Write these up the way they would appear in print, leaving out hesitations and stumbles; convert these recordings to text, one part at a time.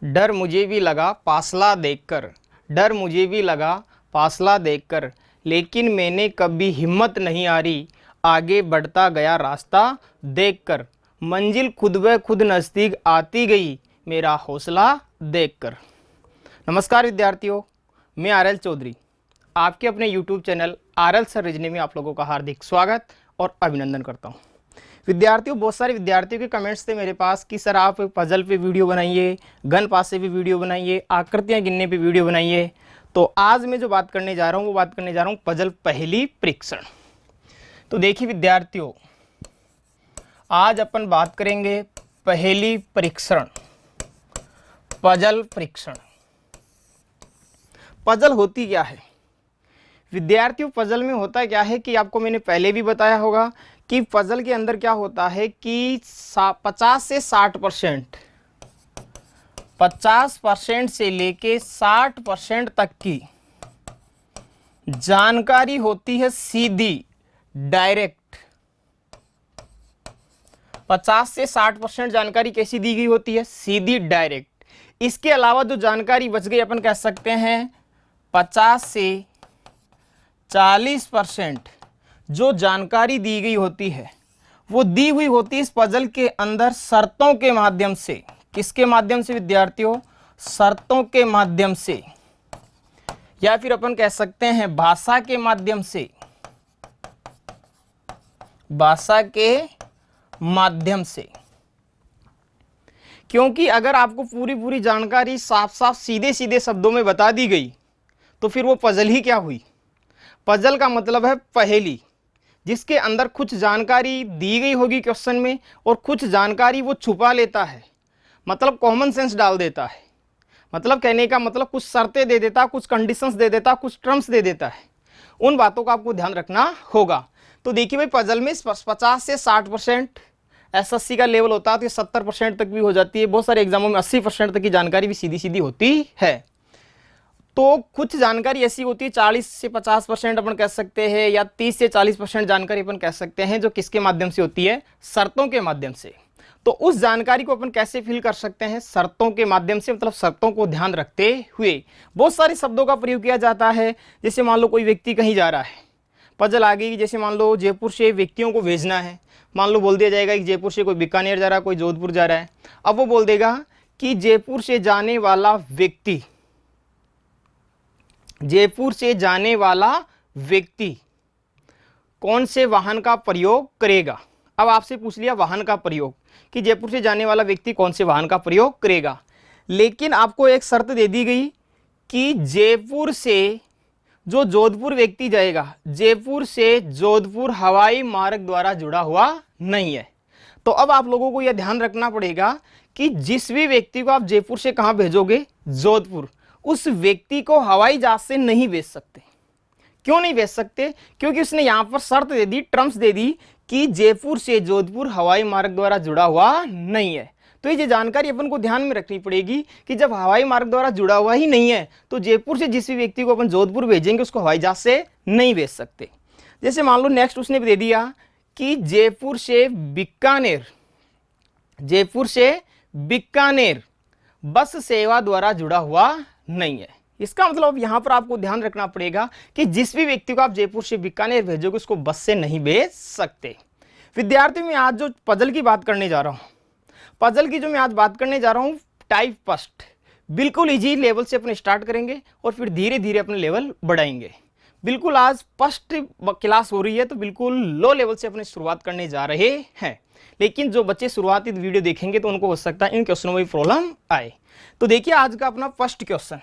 डर मुझे भी लगा फासला देखकर, डर मुझे भी लगा फासला देखकर, लेकिन मैंने कभी हिम्मत नहीं हारी, आगे बढ़ता गया रास्ता देखकर। मंजिल खुद ब खुद नज़दीक आती गई, मेरा हौसला देखकर। नमस्कार विद्यार्थियों, मैं आरएल चौधरी आपके अपने YouTube channel RL sir reasoning में आप लोगों का हार्दिक स्वागत और अभिनंदन करता हूं। विद्यार्थियों, बहुत सारे विद्यार्थियों के कमेंट्स थे मेरे पास कि सर आप पजल पे वीडियो बनाइए, घन पासे पे वीडियो बनाइए, आकृतियां गिनने पे वीडियो बनाइए। तो आज मैं जो बात करने जा रहा हूं वो बात करने जा रहा हूं पजल पहेली परीक्षण। तो देखिए विद्यार्थियों, आज अपन बात करेंगे पहेली परीक्षण, पजल परीक्षण। पजल होती क्या है विद्यार्थियों? पजल में होता क्या है कि आपको मैंने पहले भी बताया होगा कि पजल के अंदर क्या होता है कि 50 से 60%, 50% से लेके 60% तक की जानकारी होती है सीधी, डायरेक्ट। 50 से 60% जानकारी कैसी दी गई होती है? सीधी, डायरेक्ट। इसके अलावा जो जानकारी बच गई अपन कह सकते हैं 50 से 40% जो जानकारी दी गई होती है वो दी हुई होती है इस पजल के अंदर शर्तों के माध्यम से। किसके माध्यम से विद्यार्थियों? शर्तों के माध्यम से, या फिर अपन कह सकते हैं भाषा के माध्यम से, भाषा के माध्यम से। क्योंकि अगर आपको पूरी पूरी जानकारी साफ साफ सीधे सीधे शब्दों में बता दी गई तो फिर वो पजल ही क्या हुई? पजल का मतलब है पहेली, जिसके अंदर कुछ जानकारी दी गई होगी क्वेश्चन में और कुछ जानकारी वो छुपा लेता है, मतलब कॉमन सेंस डाल देता है। मतलब कहने का मतलब कुछ शर्तें दे देता, कुछ कंडीशंस दे देता, कुछ टर्म्स दे देता है। उन बातों का आपको ध्यान रखना होगा। तो देखिए भाई, पजल में 50 से 60% एसएससी का लेवल होता है तो 70% तक भी हो जाती है। बहुत सारे एग्जामों में 80% तक की जानकारी भी सीधी सीधी होती है। तो कुछ जानकारी ऐसी होती है 40 से 50% अपन कह सकते हैं, या 30 से 40% जानकारी अपन कह सकते हैं जो किसके माध्यम से होती है? शर्तों के माध्यम से। तो उस जानकारी को अपन कैसे फिल कर सकते हैं? शर्तों के माध्यम से, मतलब शर्तों को ध्यान रखते हुए। बहुत सारे शब्दों का प्रयोग किया जाता है। जैसे मान लो कोई व्यक्ति कहीं जा रहा है, पजल आ गई। जैसे मान लो जयपुर से व्यक्तियों को भेजना है, मान लो बोल दिया जाएगा कि जयपुर से कोई बीकानेर जा रहा है, कोई जोधपुर जा रहा है। अब वो बोल देगा कि जयपुर से जाने वाला व्यक्ति, जयपुर से जाने वाला व्यक्ति कौन से वाहन का प्रयोग करेगा। अब आपसे पूछ लिया वाहन का प्रयोग कि जयपुर से जाने वाला व्यक्ति कौन से वाहन का प्रयोग करेगा, लेकिन आपको एक शर्त दे दी गई कि जयपुर से जो जोधपुर व्यक्ति जाएगा, जयपुर से जोधपुर हवाई मार्ग द्वारा जुड़ा हुआ नहीं है। तो अब आप लोगों को यह ध्यान रखना पड़ेगा कि जिस भी व्यक्ति को आप जयपुर से कहाँ भेजोगे? जोधपुर। उस व्यक्ति को हवाई जहाज से नहीं भेज सकते। क्यों नहीं भेज सकते? क्योंकि उसने यहां पर शर्त दे दी, टर्म्स दे दी कि जयपुर से जोधपुर हवाई मार्ग द्वारा जुड़ा हुआ नहीं है। तो ये जानकारी अपन को ध्यान में रखनी पड़ेगी कि जब हवाई मार्ग द्वारा जुड़ा हुआ ही नहीं है तो जयपुर से जिस भी व्यक्ति को अपन जोधपुर भेजेंगे उसको हवाई जहाज से नहीं भेज सकते। जैसे मान लो नेक्स्ट उसने दे दिया कि जयपुर से बीकानेर, जयपुर से बीकानेर बस सेवा द्वारा जुड़ा हुआ नहीं है। इसका मतलब यहां पर आपको ध्यान रखना पड़ेगा कि जिस भी व्यक्ति को आप जयपुर से बीकानेर भेजोगे उसको बस से नहीं भेज सकते। विद्यार्थी, मैं आज जो पजल की बात करने जा रहा हूं, पजल की जो मैं आज बात करने जा रहा हूं टाइप फर्स्ट, बिल्कुल इजी लेवल से अपने स्टार्ट करेंगे और फिर धीरे धीरे अपने लेवल बढ़ाएंगे। बिल्कुल आज फर्स्ट क्लास हो रही है तो बिल्कुल लो लेवल से अपने शुरुआत करने जा रहे हैं। लेकिन जो बच्चे शुरुआती वीडियो देखेंगे तो उनको हो सकता है इन क्वेश्चनों में प्रॉब्लम आए। तो देखिए आज का अपना फर्स्ट क्वेश्चन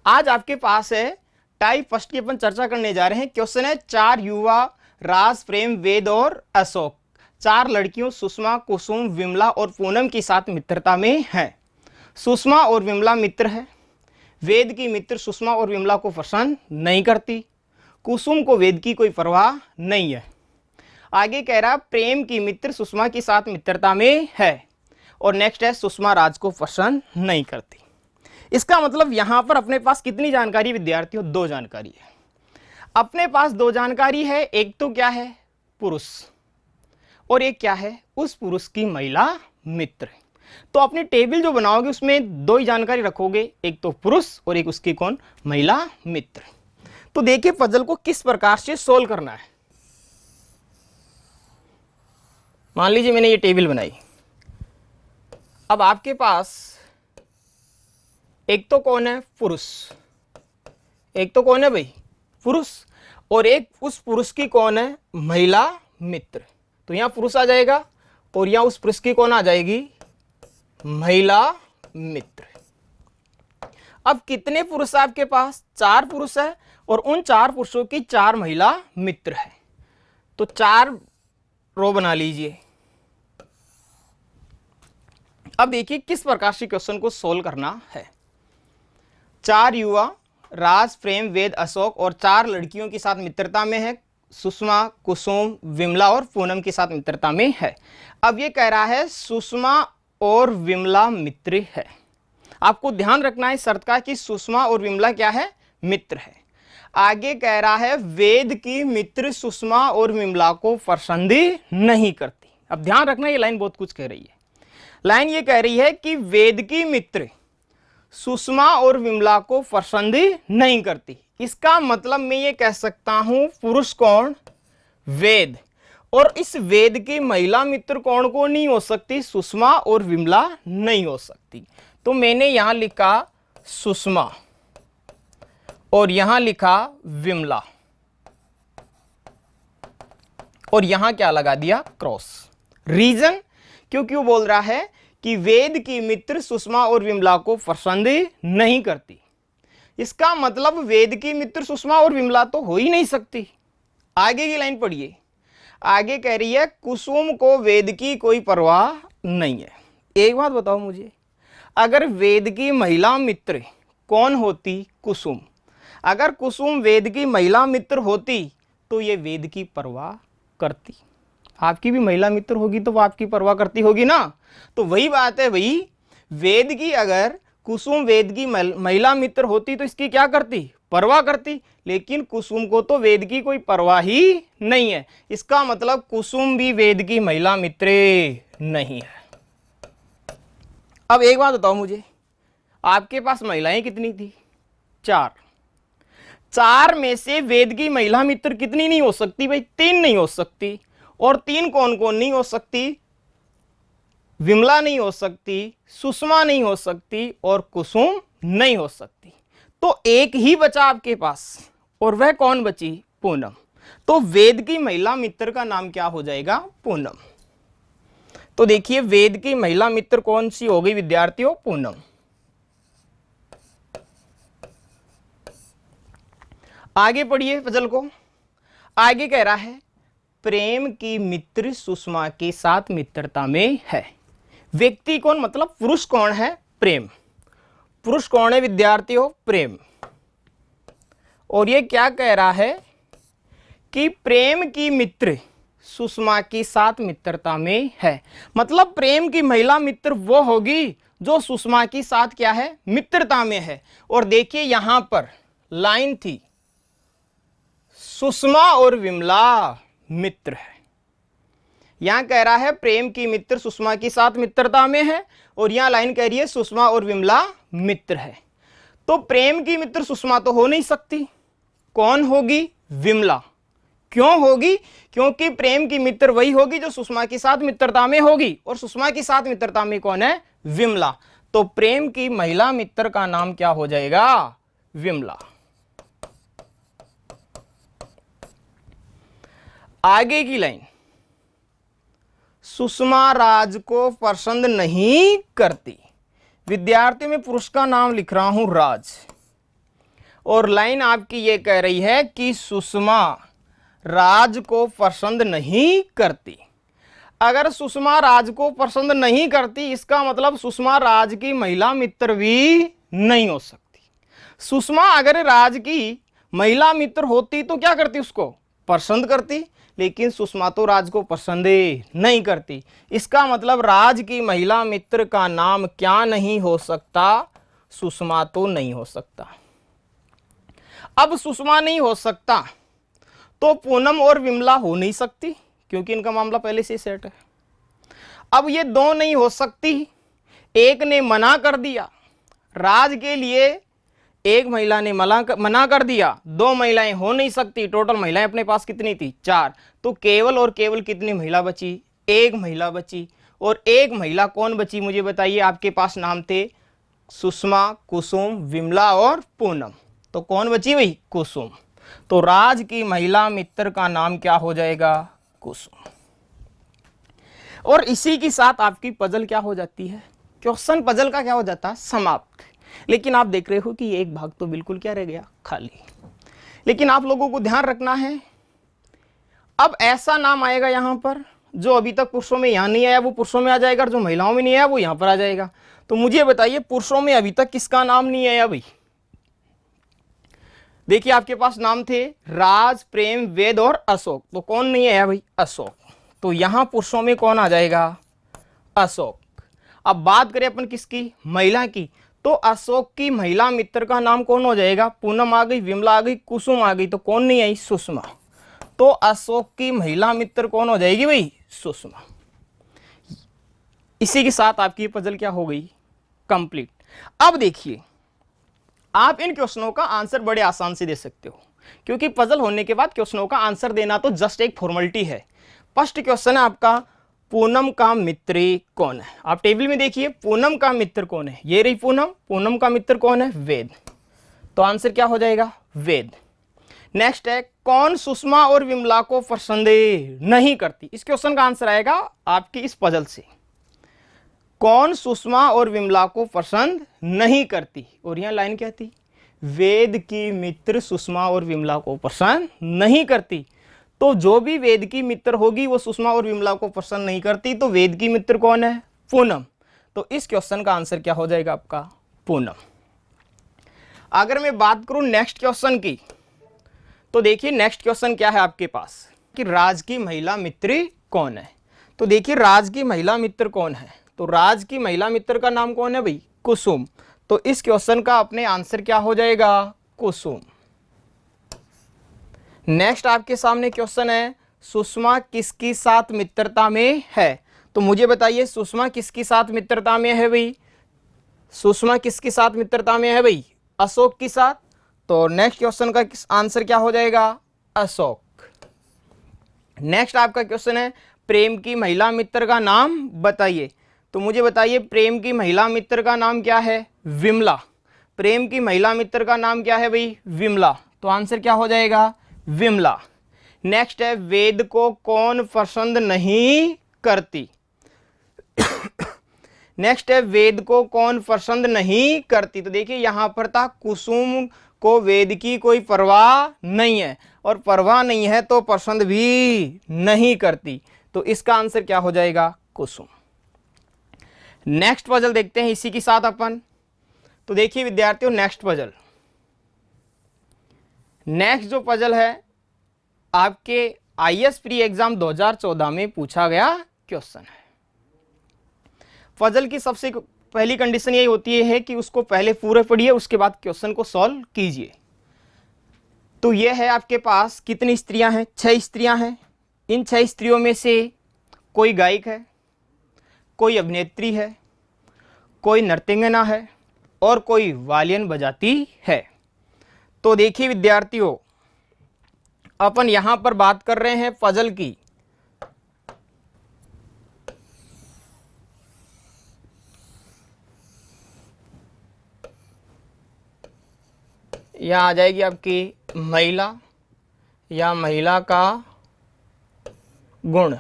आज आपके पास है। टाइप फर्स्ट की अपन चर्चा करने जा रहे हैं। क्वेश्चन है, 4 युवा राज, प्रेम, वेद और अशोक 4 लड़कियों सुषमा, कुसुम, विमला और पूनम के साथ मित्रता में हैं। सुषमा और विमला मित्र है। वेद की मित्र सुषमा और विमला को पसंद नहीं करती। कुसुम को वेद की कोई परवाह नहीं है। आगे कह रहा प्रेम की मित्र सुषमा के साथ मित्रता में है। और नेक्स्ट है सुषमा राज को पसंद नहीं करती। इसका मतलब यहां पर अपने पास कितनी जानकारी विद्यार्थियों? 2 जानकारी है। अपने पास 2 जानकारी है। एक तो क्या है? पुरुष, और एक क्या है? उस पुरुष की महिला मित्र। तो अपनी टेबल जो बनाओगे उसमें दो ही जानकारी रखोगे, एक तो पुरुष और एक उसकी कौन, महिला मित्र। तो देखिए पजल को किस प्रकार से सोल्व करना है। मान लीजिए मैंने ये टेबल बनाई, अब आपके पास एक तो कौन है, पुरुष, एक तो कौन है भाई, पुरुष, और एक उस पुरुष की कौन है, महिला मित्र। तो यहां पुरुष आ जाएगा और यहां उस पुरुष की कौन आ जाएगी, महिला मित्र। अब कितने पुरुष है आपके पास, 4 पुरुष है और उन 4 पुरुषों की 4 महिला मित्र है। तो 4 रो बना लीजिए। अब देखिए किस प्रकार से क्वेश्चन को सोल्व करना है। 4 युवा राज, प्रेम, वेद, अशोक और 4 लड़कियों के साथ मित्रता में है। सुषमा, कुसुम, विमला और पूनम के साथ मित्रता में है। अब ये कह रहा है सुषमा और विमला मित्र है। आपको ध्यान रखना है शर्त का कि सुषमा और विमला क्या है, मित्र है। आगे कह रहा है वेद की मित्र सुषमा और विमला को पसंद नहीं करती। अब ध्यान रखना ये लाइन बहुत कुछ कह रही है। लाइन ये कह रही है कि वेद की मित्र सुषमा और विमला को पसंद नहीं करती। इसका मतलब मैं ये कह सकता हूं पुरुष कौन, वेद, और इस वेद की महिला मित्र कौन को नहीं हो सकती, सुषमा और विमला नहीं हो सकती। तो मैंने यहां लिखा सुषमा और यहां लिखा विमला और यहां क्या लगा दिया, क्रॉस। रीजन, क्योंकि वो बोल रहा है कि वेद की मित्र सुषमा और विमला को पसंद नहीं करती। इसका मतलब वेद की मित्र सुषमा और विमला तो हो ही नहीं सकती। आगे की लाइन पढ़िए। आगे कह रही है कुसुम को वेद की कोई परवाह नहीं है। एक बात बताओ मुझे, अगर वेद की महिला मित्र कौन होती, कुसुम, अगर कुसुम वेद की महिला मित्र होती तो ये वेद की परवाह करती। आपकी भी महिला मित्र होगी तो वो आपकी परवाह करती होगी ना। तो वही बात है भाई, वेद की अगर कुसुम वेद की महिला मित्र होती तो इसकी क्या करती, परवाह करती। लेकिन कुसुम को तो वेद की कोई परवाह ही नहीं है। इसका मतलब कुसुम भी वेद की महिला मित्र नहीं है। अब एक बात बताओ मुझे, आपके पास महिलाएं कितनी थी, 4। 4 में से वेद की महिला मित्र कितनी नहीं हो सकती भाई, 3 नहीं हो सकती। और 3 कौन कौन नहीं हो सकती, विमला नहीं हो सकती, सुषमा नहीं हो सकती और कुसुम नहीं हो सकती। तो एक ही बचा आपके पास और वह कौन बची, पूनम। तो वेद की महिला मित्र का नाम क्या हो जाएगा, पूनम। तो देखिए वेद की महिला मित्र कौन सी हो गई विद्यार्थियों, पूनम। आगे पढ़िए पजल को। आगे कह रहा है प्रेम की मित्र सुषमा के साथ मित्रता में है। व्यक्ति कौन, मतलब पुरुष कौन है, प्रेम। पुरुष कौन है विद्यार्थियों, प्रेम। और ये क्या कह रहा है कि प्रेम की मित्र सुषमा के साथ मित्रता में है। मतलब प्रेम की महिला मित्र वो होगी जो सुषमा के साथ क्या है, मित्रता में है। और देखिए यहां पर लाइन थी सुषमा और विमला मित्र है। यहां कह रहा है प्रेम की मित्र सुषमा के साथ मित्रता में है और यहां लाइन कह रही है सुषमा और विमला मित्र है। तो प्रेम की मित्र सुषमा तो हो नहीं सकती, कौन होगी, विमला। क्यों होगी, क्योंकि प्रेम की मित्र वही होगी जो सुषमा के साथ मित्रता में होगी और सुषमा के साथ मित्रता में कौन है, विमला। तो प्रेम की महिला मित्र का नाम क्या हो जाएगा, विमला। आगे की लाइन, सुषमा राज को पसंद नहीं करती। विद्यार्थी में पुरुष का नाम लिख रहा हूं राज और लाइन आपकी ये कह रही है कि सुषमा राज को पसंद नहीं करती। अगर सुषमा राज को पसंद नहीं करती इसका मतलब सुषमा राज की महिला मित्र भी नहीं हो सकती। सुषमा अगर राज की महिला मित्र होती तो क्या करती, उसको पसंद करती, लेकिन सुषमा तो राज को पसंद नहीं करती। इसका मतलब राज की महिला मित्र का नाम क्या नहीं हो सकता, सुषमा तो नहीं हो सकता। अब सुषमा नहीं हो सकता तो पूनम और विमला हो नहीं सकती क्योंकि इनका मामला पहले से सेट है। अब ये दो नहीं हो सकती एक ने मना कर दिया, राज के लिए एक महिला ने मना कर दिया, दो महिलाएं हो नहीं सकती, टोटल महिलाएं अपने पास कितनी थी, 4। तो केवल और केवल कितनी महिला बची, एक महिला बची। और एक महिला कौन बची मुझे बताइए, आपके पास नाम थे सुषमा, कुसुम, विमला और पूनम। तो कौन बची भाई, कुसुम। तो राज की महिला मित्र का नाम क्या हो जाएगा, कुसुम। और इसी के साथ आपकी पजल क्या हो जाती है, क्वेश्चन पजल का क्या हो जाता है, समाप्त। लेकिन आप देख रहे हो कि एक भाग तो बिल्कुल क्या रह गया, खाली। लेकिन आप लोगों को ध्यान रखना है, अब ऐसा नाम आएगा यहां पर जो अभी तक पुरुषों में यहां नहीं आया वो पुरुषों में आ जाएगा, और जो महिलाओं में नहीं आया वो यहां पर आ जाएगा। तो मुझे बताइए पुरुषों में अभी तक किसका नाम नहीं आया भाई, देखिए आपके पास नाम थे राज, प्रेम, वेद और अशोक। तो कौन नहीं आया भाई, अशोक। तो यहां पुरुषों में कौन आ जाएगा, अशोक। अब बात करें अपन किसकी, महिला की, तो अशोक की महिला मित्र का नाम कौन हो जाएगा, पूनम आ गई, विमला आ गई, कुसुम आ गई। तो कौन नहीं आई, सुषमा। तो अशोक की महिला मित्र कौन हो जाएगी भाई, सुषमा। इसी के साथ आपकी पजल क्या हो गई, कंप्लीट। अब देखिए आप इन क्वेश्चनों का आंसर बड़े आसान से दे सकते हो, क्योंकि पजल होने के बाद क्वेश्चनों का आंसर देना तो जस्ट एक फॉर्मेलिटी है। फर्स्ट क्वेश्चन है आपका, पूनम का मित्र कौन है। आप टेबल में देखिए पूनम का मित्र कौन है, ये रही पूनम, पूनम का मित्र कौन है, वेद। तो आंसर क्या हो जाएगा, वेद। नेक्स्ट है, कौन सुषमा और विमला को पसंद नहीं करती। इस क्वेश्चन का आंसर आएगा आपकी इस पजल से, कौन सुषमा और विमला को पसंद नहीं करती। और यहां लाइन क्या थी, वेद की मित्र सुषमा और विमला को पसंद नहीं करती। तो जो भी वेद की मित्र होगी वो सुषमा और विमला को पसंद नहीं करती। तो वेद की मित्र कौन है, पूनम। तो इस क्वेश्चन का आंसर क्या हो जाएगा आपका, पूनम। अगर मैं बात करूं नेक्स्ट क्वेश्चन की, तो देखिए नेक्स्ट क्वेश्चन क्या है आपके पास कि राज की महिला मित्र कौन है। तो देखिए राज की महिला मित्र कौन है, तो राज की महिला मित्र का नाम कौन है भाई, कुसुम। तो इस क्वेश्चन का अपने आंसर क्या हो जाएगा, कुसुम। नेक्स्ट आपके सामने क्वेश्चन है, सुषमा किसकी साथ मित्रता में है। तो मुझे बताइए सुषमा किसकी साथ मित्रता में है भाई, सुषमा किसकी साथ मित्रता में है भाई, अशोक की साथ। तो नेक्स्ट क्वेश्चन का आंसर क्या हो जाएगा, अशोक। नेक्स्ट आपका क्वेश्चन है, प्रेम की महिला मित्र का नाम बताइए। तो मुझे बताइए प्रेम की महिला मित्र का नाम क्या है, विमला। प्रेम की महिला मित्र का नाम क्या है भाई, विमला। तो आंसर क्या हो जाएगा, विमला। नेक्स्ट है, वेद को कौन पसंद नहीं करती। नेक्स्ट है, वेद को कौन पसंद नहीं करती। तो देखिए यहां पर था कुसुम को वेद की कोई परवाह नहीं है, और परवाह नहीं है तो पसंद भी नहीं करती। तो इसका आंसर क्या हो जाएगा, कुसुम। नेक्स्ट पजल देखते हैं इसी के साथ अपन। तो देखिए विद्यार्थियों नेक्स्ट पजल, नेक्स्ट जो पजल है आपके आईएएस प्री एग्जाम 2014 में पूछा गया क्वेश्चन है। पजल की सबसे पहली कंडीशन यही होती है कि उसको पहले पूरे पढ़िए, उसके बाद क्वेश्चन को सॉल्व कीजिए। तो यह है आपके पास कितनी स्त्रियां हैं, 6 स्त्रियां हैं। इन 6 स्त्रियों में से कोई गायक है, कोई अभिनेत्री है, कोई नर्तंगना है और कोई वायलिन बजाती है। तो देखिए विद्यार्थियों अपन यहां पर बात कर रहे हैं पजल की। यहां आ जाएगी आपकी महिला या महिला का गुण।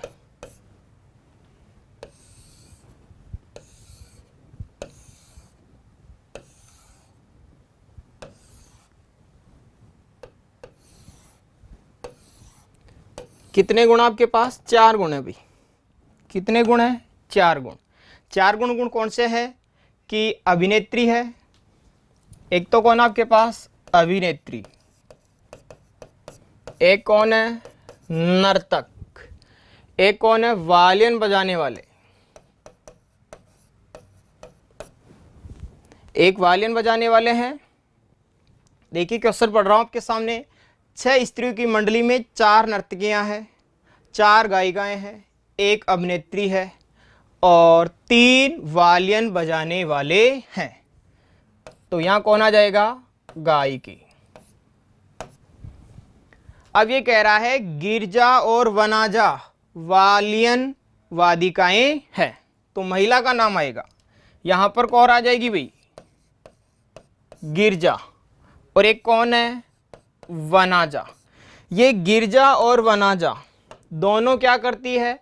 कितने गुण आपके पास, 4 गुण है भाई। कितने गुण है, 4 गुण। 4 गुण कौन से है कि अभिनेत्री है, एक तो कौन आपके पास अभिनेत्री, एक कौन है नर्तक, एक कौन है वायलिन बजाने वाले, एक वायलिन बजाने वाले हैं। देखिए क्वेश्चन पढ़ रहा हूं आपके सामने, 6 स्त्रियों की मंडली में 4 नर्तकियां हैं, 4 गायिकाएं हैं, एक अभिनेत्री है और 3 वालियन बजाने वाले हैं। तो यहां कौन आ जाएगा? गायिकी। अब ये कह रहा है गिरजा और वनाजा वालियन वादिकाएं हैं, तो महिला का नाम आएगा। यहां पर कौन आ जाएगी भाई? गिरजा। और एक कौन है? वनाजा। ये गिरजा और वनाजा दोनों क्या करती है?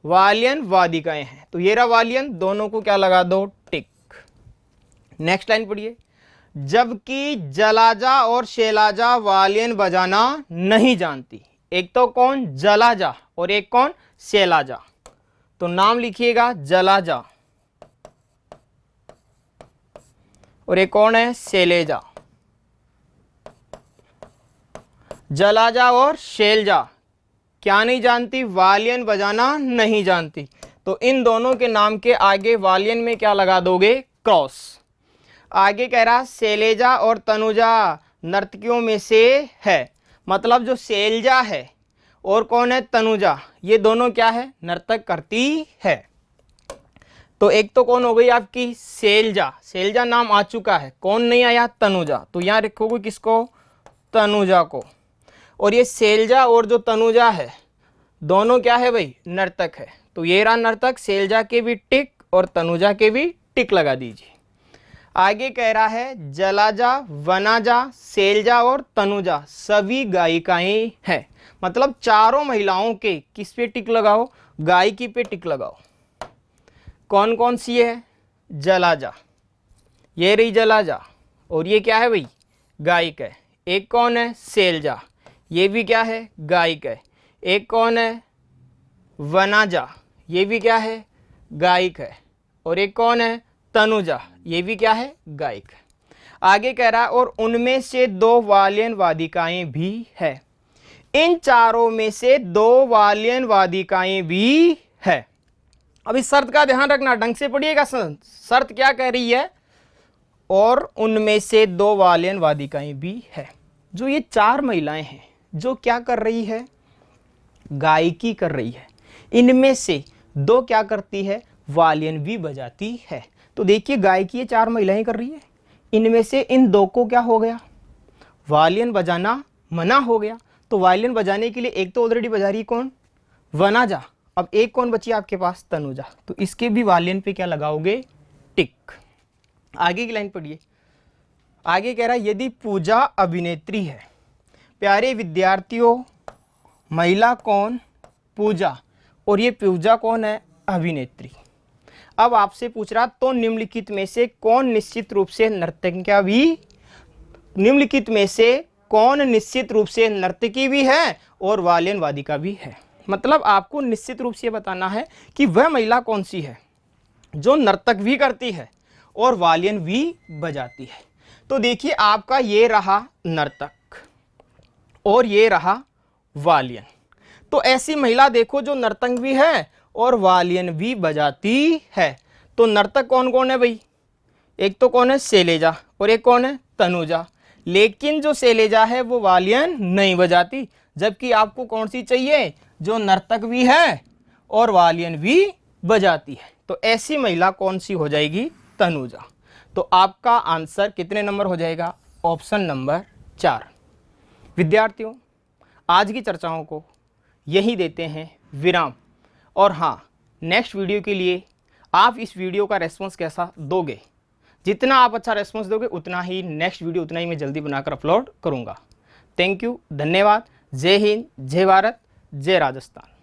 वालियन वादिकाएं हैं। तो ये रहा वालियन, दोनों को क्या लगा दो? टिक। नेक्स्ट लाइन पढ़िए। जबकि जलाजा और शैलाजा वालियन बजाना नहीं जानती। एक तो कौन? जलाजा और एक कौन? शैलाजा। तो नाम लिखिएगा जलाजा और एक कौन है? शैलेजा। जलाजा और शैलजा क्या नहीं जानती? वालियन बजाना नहीं जानती। तो इन दोनों के नाम के आगे वालियन में क्या लगा दोगे? क्रॉस। आगे कह रहा शैलेजा और तनुजा नर्तकियों में से है। मतलब जो शैलजा है और कौन है? तनुजा, ये दोनों क्या है? नर्तक करती है। तो एक तो कौन हो गई आपकी? शैलजा। शैलजा नाम आ चुका है, कौन नहीं आया? तनुजा। तो यहां रखोगे किसको? तनुजा को। और ये शैलजा और जो तनुजा है दोनों क्या है भाई? नर्तक है। तो ये रहा नर्तक, शैलजा के भी टिक और तनुजा के भी टिक लगा दीजिए। आगे कह रहा है जलाजा, वनाजा, शैलजा और तनुजा सभी गायिकाएं हैं। मतलब चारों महिलाओं के किस पे टिक लगाओ? गायिकी पे टिक लगाओ। कौन कौन सी है? जलाजा, ये रही जलाजा, और ये क्या है भाई? गायिक है। एक कौन है? शैलजा, ये भी क्या है? गायिक है। एक कौन है? वनाजा, ये भी क्या है? गायिक है। और एक कौन है? तनुजा, ये भी क्या है? गायिक है। आगे कह रहा है और उनमें से 2 वालियन वादिकाएं भी है। इन चारों में से 2 वालियन वादिकाएं भी है। अब इस शर्त का ध्यान रखना, ढंग से पढ़िएगा। शर्त क्या कह रही है? और उनमें से 2 वालियन वादिकाएं भी है। जो ये 4 महिलाएं हैं जो क्या कर रही है? गायकी कर रही है। इनमें से 2 क्या करती है? वालियन भी बजाती है। तो देखिए गायकी ये 4 महिलाएं कर रही है, इनमें से इन 2 को क्या हो गया? वालियन बजाना मना हो गया। तो वायलिन बजाने के लिए एक तो ऑलरेडी बजा रही कौन? वनाजा। अब एक कौन बची आपके पास? तनुजा। तो इसके भी वायलिन पे क्या लगाओगे? टिक। आगे की लाइन पढ़िए। आगे कह रहा है यदि पूजा अभिनेत्री है। प्यारे विद्यार्थियों, महिला कौन? पूजा। और ये पूजा कौन है? अभिनेत्री। अब आपसे पूछ रहा तो निम्नलिखित में से कौन निश्चित रूप से नर्तकिया भी, निम्नलिखित में से कौन निश्चित रूप से नर्तकी भी है और वालियन वादिका भी है। मतलब आपको निश्चित रूप से बताना है कि वह महिला कौन सी है जो नर्तक भी करती है और वालियन भी बजाती है। तो देखिए आपका ये रहा नर्तक और ये रहा वालियन। तो ऐसी महिला देखो जो नर्तक भी है और वालियन भी बजाती है। तो नर्तक कौन कौन है भाई? एक तो कौन है? शैलेजा और एक कौन है? तनुजा। लेकिन जो शैलेजा है वो वालियन नहीं बजाती, जबकि आपको कौन सी चाहिए? जो नर्तक भी है और वालियन भी बजाती है। तो ऐसी महिला कौन सी हो जाएगी? तनुजा। तो आपका आंसर कितने नंबर हो जाएगा? Option number 4। विद्यार्थियों, आज की चर्चाओं को यही देते हैं विराम। और हाँ, नेक्स्ट वीडियो के लिए आप इस वीडियो का रेस्पॉन्स कैसा दोगे? जितना आप अच्छा रेस्पॉन्स दोगे उतना ही नेक्स्ट वीडियो उतना ही मैं जल्दी बनाकर अपलोड करूँगा। थैंक यू, धन्यवाद। जय हिंद, जय भारत, जय राजस्थान।